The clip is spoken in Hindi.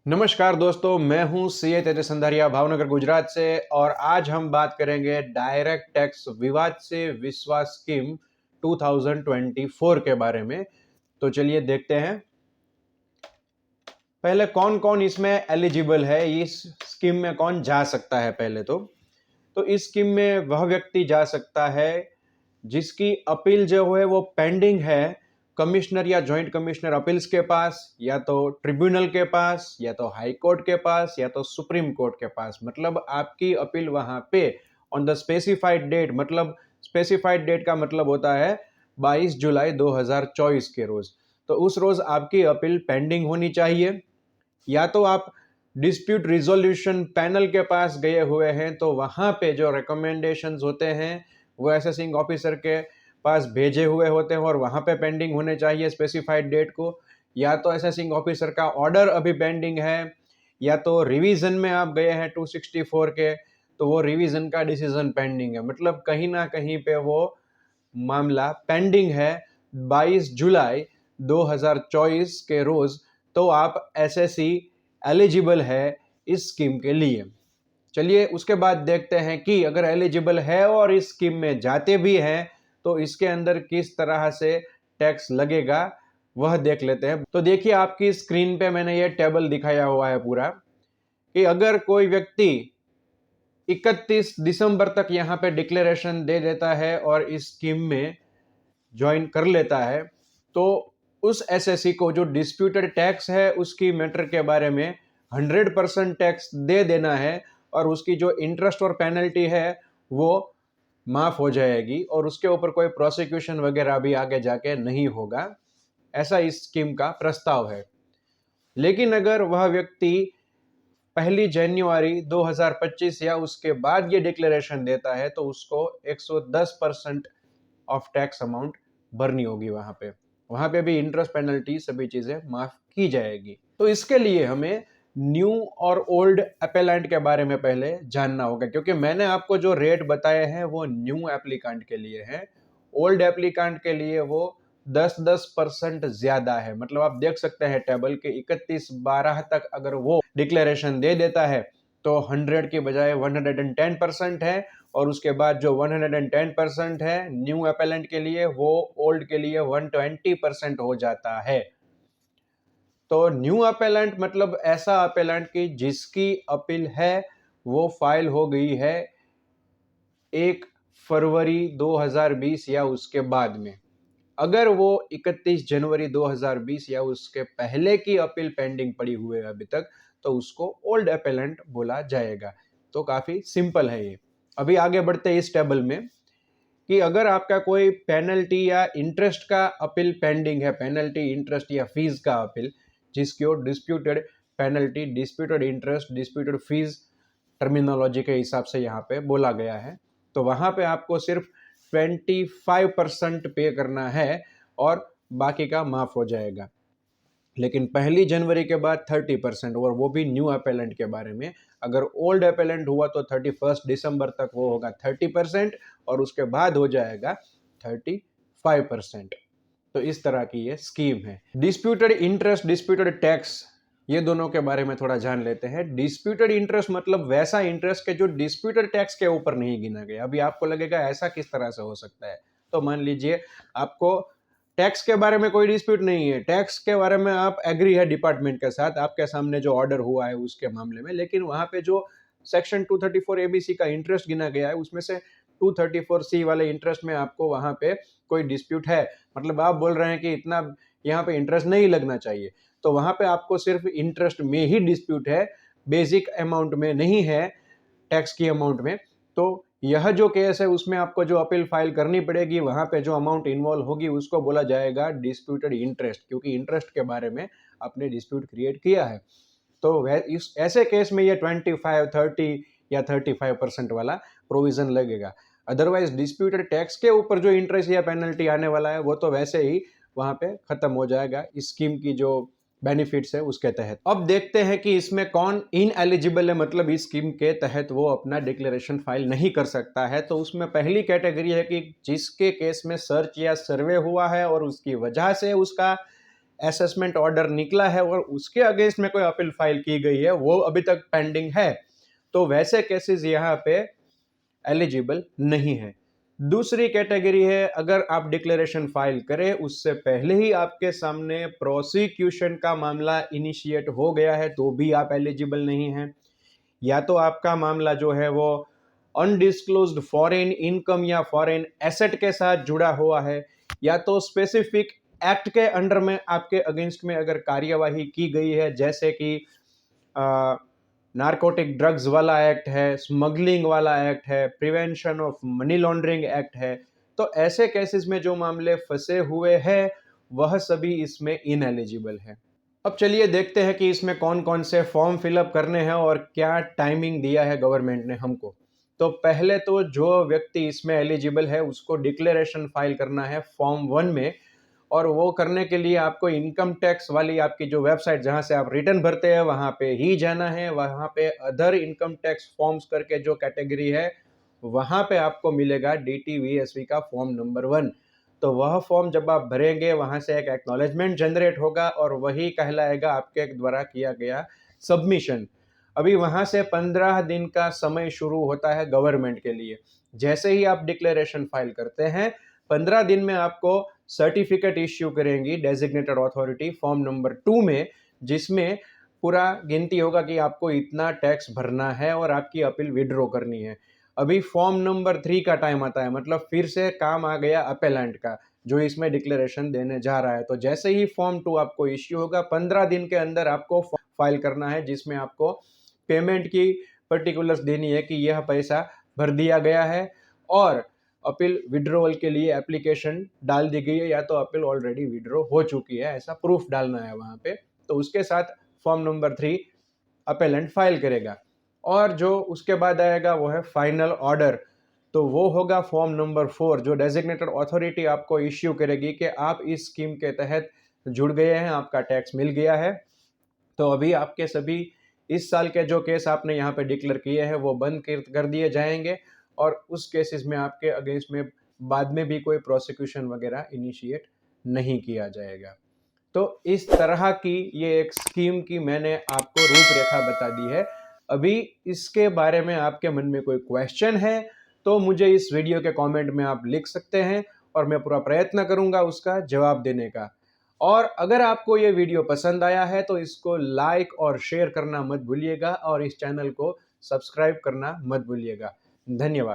नमस्कार दोस्तों, मैं हूं सीए तेजस संधारिया भावनगर गुजरात से। और आज हम बात करेंगे डायरेक्ट टैक्स विवाद से विश्वास स्कीम 2024 के बारे में। तो चलिए देखते हैं पहले कौन कौन इसमें एलिजिबल है, इस स्कीम में कौन जा सकता है। पहले तो इस स्कीम में वह व्यक्ति जा सकता है जिसकी अपील जो है वो पेंडिंग है कमिश्नर या जॉइंट कमिश्नर अपील्स के पास, या तो ट्रिब्यूनल के पास, या तो हाई कोर्ट के पास, या तो सुप्रीम कोर्ट के पास। मतलब आपकी अपील वहां पे ऑन द स्पेसिफाइड डेट, मतलब स्पेसिफाइड डेट का मतलब होता है 22 जुलाई 2024 के रोज। तो उस रोज आपकी अपील पेंडिंग होनी चाहिए। या तो आप डिस्प्यूट रिजोल्यूशन पैनल के पास गए हुए हैं, तो वहां पे जो रिकमेंडेशंस होते हैं वो असेसिंग ऑफिसर के पास भेजे हुए होते हैं और वहां पे पेंडिंग होने चाहिए स्पेसिफाइड डेट को। या तो असेसिंग ऑफिसर का ऑर्डर अभी पेंडिंग है, या तो रिवीजन में आप गए हैं 264 के, तो वो रिवीजन का डिसीजन पेंडिंग है। मतलब कहीं ना कहीं पे वो मामला पेंडिंग है 22 जुलाई 2024 के रोज। तो आप एसएससी एलिजिबल है इस स्कीम के लिए। चलिए उसके बाद देखते हैं कि अगर एलिजिबल है और इस स्कीम में जाते भी हैं तो इसके अंदर किस तरह से टैक्स लगेगा वह देख लेते हैं। तो देखिए आपकी स्क्रीन पे मैंने ये टेबल दिखाया हुआ है पूरा, कि अगर कोई व्यक्ति 31 दिसंबर तक यहाँ पे डिक्लेरेशन दे देता है और इस स्कीम में ज्वाइन कर लेता है, तो उस एसएससी को जो डिस्प्यूटेड टैक्स है उसकी मैटर के बारे में 100% टैक्स दे देना है, और उसकी जो इंटरेस्ट और पेनल्टी है वो माफ हो जाएगी और उसके ऊपर कोई प्रोसिक्यूशन वगैरह भी आगे जाके नहीं होगा। ऐसा इस स्कीम का प्रस्ताव है। लेकिन अगर वह व्यक्ति 1 जनवरी 2025 या उसके बाद ये डिक्लेरेशन देता है तो उसको 110% ऑफ टैक्स अमाउंट भरनी होगी। वहां पे भी इंटरेस्ट पेनल्टी सभी चीजें माफ की जाएगी। तो इसके लिए हमें न्यू और ओल्ड एपेलेंट के बारे में पहले जानना होगा, क्योंकि मैंने आपको जो रेट बताए हैं वो न्यू एप्लीकांट के लिए है। ओल्ड एप्लीकांट के लिए वो 10% ज्यादा है। मतलब आप देख सकते हैं टेबल के 31/12 तक अगर वो डिक्लेरेशन दे देता है तो 100 की बजाय 110% है, और उसके बाद जो 110% है न्यू अपेलेंट के लिए वो ओल्ड के लिए 120% हो जाता है। तो न्यू अपेलेंट मतलब ऐसा अपेलेंट की जिसकी अपील है वो फाइल हो गई है 1 फरवरी 2020 या उसके बाद में। अगर वो 31 जनवरी 2020 या उसके पहले की अपील पेंडिंग पड़ी हुई है अभी तक, तो उसको ओल्ड अपेलेंट बोला जाएगा। तो काफी सिंपल है ये। अभी आगे बढ़ते हैं इस टेबल में, कि अगर आपका कोई पेनल्टी या इंटरेस्ट का अपील पेंडिंग है, पेनल्टी इंटरेस्ट या फीस का अपील, जिसकी ओर disputed penalty, disputed interest, disputed fees terminology के हिसाब से यहाँ पे बोला गया है, तो वहां पे आपको सिर्फ 25% पे करना है और बाकी का माफ हो जाएगा। लेकिन 1 जनवरी के बाद 30%, और वो भी न्यू अपेलेंट के बारे में। अगर ओल्ड अपेलेंट हुआ तो 31 दिसंबर तक वो होगा 30%, और उसके बाद हो जाएगा 35%। तो इस तरह की ये स्कीम है। डिस्प्यूटेड इंटरेस्ट, डिस्प्यूटेड टैक्स, ये दोनों के बारे में थोड़ा जान लेते हैं। डिस्प्यूटेड इंटरेस्ट मतलब वैसा इंटरेस्ट के जो डिस्प्यूटेड टैक्स के ऊपर नहीं गिना गया। अभी आपको लगेगा ऐसा किस तरह से हो सकता है। तो मान लीजिए आपको टैक्स के बारे में कोई डिस्प्यूट नहीं है, टैक्स के बारे में आप एग्री है डिपार्टमेंट के साथ, आपके सामने जो ऑर्डर हुआ है उसके मामले में, लेकिन वहां पे जो सेक्शन 234 एबीसी का इंटरेस्ट गिना गया है उसमें से 234 सी वाले इंटरेस्ट में आपको वहां पे कोई डिस्प्यूट है। मतलब आप बोल रहे हैं कि इतना यहाँ पे इंटरेस्ट नहीं लगना चाहिए, तो वहां पे आपको सिर्फ इंटरेस्ट में ही डिस्प्यूट है, बेसिक अमाउंट में नहीं है, टैक्स की अमाउंट में। तो यह जो केस है उसमें आपको जो अपील फाइल करनी पड़ेगी, वहां पे जो अमाउंट इन्वॉल्व होगी उसको बोला जाएगा डिस्प्यूटेड इंटरेस्ट, क्योंकि इंटरेस्ट के बारे में आपने डिस्प्यूट क्रिएट किया है। तो इस ऐसे केस में ये 25, 30 या 35% वाला प्रोविजन लगेगा। अदरवाइज डिस्प्यूटेड टैक्स के ऊपर जो इंटरेस्ट या पेनल्टी आने वाला है वो तो वैसे ही वहां पे खत्म हो जाएगा इस स्कीम की जो बेनिफिट्स है उसके तहत। अब देखते हैं कि इसमें कौन इन एलिजिबल है, मतलब इस स्कीम के तहत वो अपना डिक्लेरेशन फाइल नहीं कर सकता है। तो उसमें पहली कैटेगरी है कि जिसके केस में सर्च या सर्वे हुआ है और उसकी वजह से उसका असेसमेंट ऑर्डर निकला है और उसके अगेंस्ट में कोई अपील फाइल की गई है, वो अभी तक पेंडिंग है, तो वैसे केसेस यहाँ पे एलिजिबल नहीं है। दूसरी कैटेगरी है, अगर आप डिक्लेरेशन फाइल करें उससे पहले ही आपके सामने प्रोसिक्यूशन का मामला इनिशिएट हो गया है, तो भी आप एलिजिबल नहीं हैं। या तो आपका मामला जो है वो अनडिस्क्लोज्ड फॉरेन इनकम या फॉरेन एसेट के साथ जुड़ा हुआ है, या तो स्पेसिफिक एक्ट के अंडर में आपके अगेंस्ट में अगर कार्यवाही की गई है, जैसे कि नारकोटिक ड्रग्स वाला एक्ट है, स्मगलिंग वाला एक्ट है, prevention of money laundering act है, तो ऐसे केसेस में जो मामले फंसे हुए हैं वह सभी इसमें इनएलिजिबल है। अब चलिए देखते हैं कि इसमें कौन कौन से फॉर्म फिलअप करने हैं और क्या टाइमिंग दिया है गवर्नमेंट ने हमको। तो पहले तो जो व्यक्ति इसमें एलिजिबल है उसको डिक्लेरेशन फाइल करना है फॉर्म 1 में, और वो करने के लिए आपको इनकम टैक्स वाली आपकी जो वेबसाइट जहां से आप रिटर्न भरते हैं वहां पे ही जाना है। वहां पे अदर इनकम टैक्स फॉर्म्स करके जो कैटेगरी है वहां पे आपको मिलेगा DTVSV का फॉर्म नंबर 1। तो वह फॉर्म जब आप भरेंगे वहां से एक एक्नॉलेजमेंट जनरेट होगा और वही कहलाएगा आपके द्वारा किया गया सबमिशन। अभी वहां से 15 दिन का समय शुरू होता है गवर्नमेंट के लिए। जैसे ही आप डिक्लेरेशन फाइल करते हैं 15 दिन में आपको सर्टिफिकेट इश्यू करेंगी डेजिग्नेटेड अथॉरिटी फॉर्म नंबर 2 में, जिसमें पूरा गिनती होगा कि आपको इतना टैक्स भरना है और आपकी अपील विड्रॉ करनी है। अभी फॉर्म नंबर 3 का टाइम आता है, मतलब फिर से काम आ गया अपेलेंट का, जो इसमें डिक्लेरेशन देने जा रहा है। तो जैसे ही फॉर्म 2 आपको इश्यू होगा 15 दिन के अंदर आपको फाइल करना है, जिसमें आपको पेमेंट की पर्टिकुलर्स देनी है कि यह पैसा भर दिया गया है और अपील विड्रॉवल के लिए एप्लीकेशन डाल दी गई है या तो अपील ऑलरेडी विड्रॉ हो चुकी है, ऐसा प्रूफ डालना है वहां पे। तो उसके साथ फॉर्म नंबर 3 अपेलेंट फाइल करेगा और जो उसके बाद आएगा वो है फाइनल ऑर्डर। तो वो होगा फॉर्म नंबर 4 जो डेजिग्नेटेड अथॉरिटी आपको इश्यू करेगी कि आप इस स्कीम के तहत जुड़ गए हैं, आपका टैक्स मिल गया है। तो अभी आपके सभी इस साल के जो केस आपने यहाँ पे डिक्लेयर किए हैं वो बंद कर दिए जाएंगे और उस केसेस में आपके अगेंस्ट में बाद में भी कोई प्रोसिक्यूशन वगैरह इनिशिएट नहीं किया जाएगा। तो इस तरह की ये एक स्कीम की मैंने आपको रूपरेखा बता दी है। अभी इसके बारे में आपके मन में कोई क्वेश्चन है तो मुझे इस वीडियो के कमेंट में आप लिख सकते हैं और मैं पूरा प्रयत्न करूंगा उसका जवाब देने का। और अगर आपको ये वीडियो पसंद आया है तो इसको लाइक और शेयर करना मत भूलिएगा और इस चैनल को सब्सक्राइब करना मत भूलिएगा। धन्यवाद।